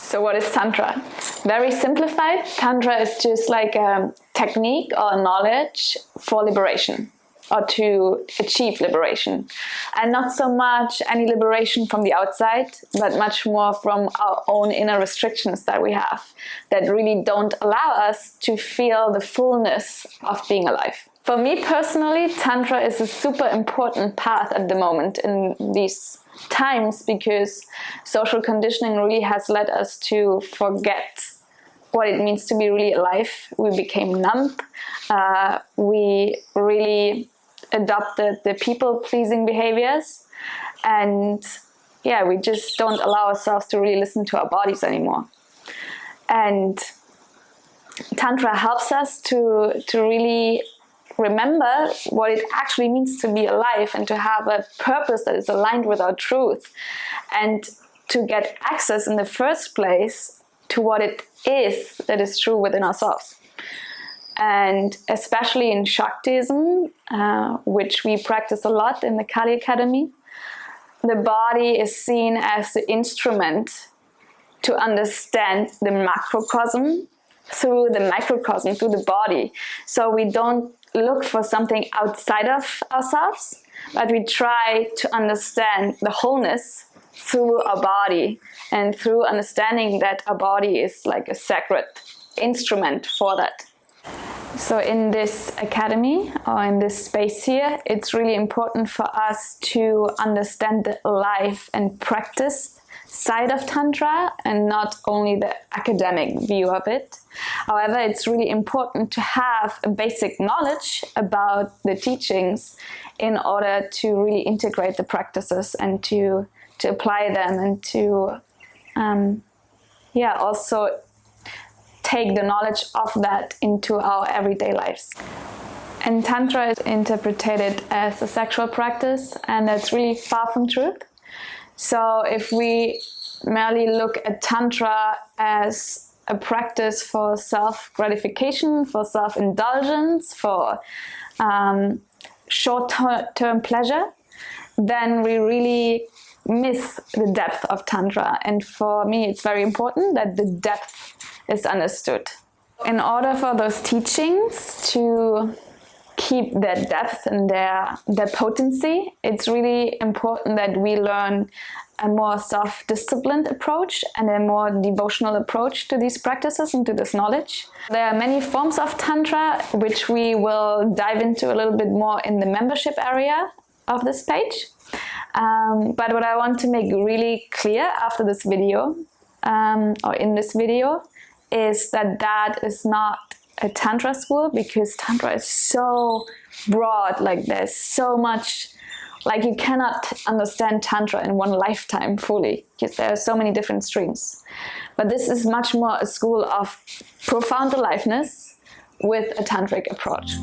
So what is Tantra? Very simplified, Tantra is just like a technique or knowledge for liberation, or to achieve liberation. And not so much any liberation from the outside, but much more from our own inner restrictions that we have, that really don't allow us to feel the fullness of being alive. For me personally, Tantra is a super important path at the moment in these times, because social conditioning really has led us to forget what it means to be really alive. We became numb. We really adopted the people-pleasing behaviors, and yeah, we just don't allow ourselves to really listen to our bodies anymore. And Tantra helps us to really remember what it actually means to be alive, and to have a purpose that is aligned with our truth, and to get access in the first place to what it is that is true within ourselves. And especially in Shaktism, which we practice a lot in the Kali Academy, the body is seen as the instrument to understand the macrocosm through the microcosm, through the body. So we don't look for something outside of ourselves, but we try to understand the wholeness through our body, and through understanding that our body is like a sacred instrument for that. So in this academy, or in this space here, it's really important for us to understand the life and practice side of Tantra, and not only the academic view of it. However, it's really important to have a basic knowledge about the teachings in order to really integrate the practices, and to apply them, and to also take the knowledge of that into our everyday lives. And Tantra is interpreted as a sexual practice, and that's really far from truth. So if we merely look at Tantra as a practice for self-gratification, for self-indulgence, for short-term pleasure, then we really miss the depth of Tantra. And for me, it's very important that the depth is understood. In order for those teachings to keep their depth and their potency, it's really important that we learn a more self-disciplined approach and a more devotional approach to these practices and to this knowledge. There are many forms of Tantra, which we will dive into a little bit more in the membership area of this page. But what I want to make really clear after this video, or in this video, is that that is not a Tantra school, because Tantra is so broad. Like, there's so much, like, you cannot understand Tantra in one lifetime fully, because there are so many different streams. But this is much more a school of profound aliveness with a tantric approach.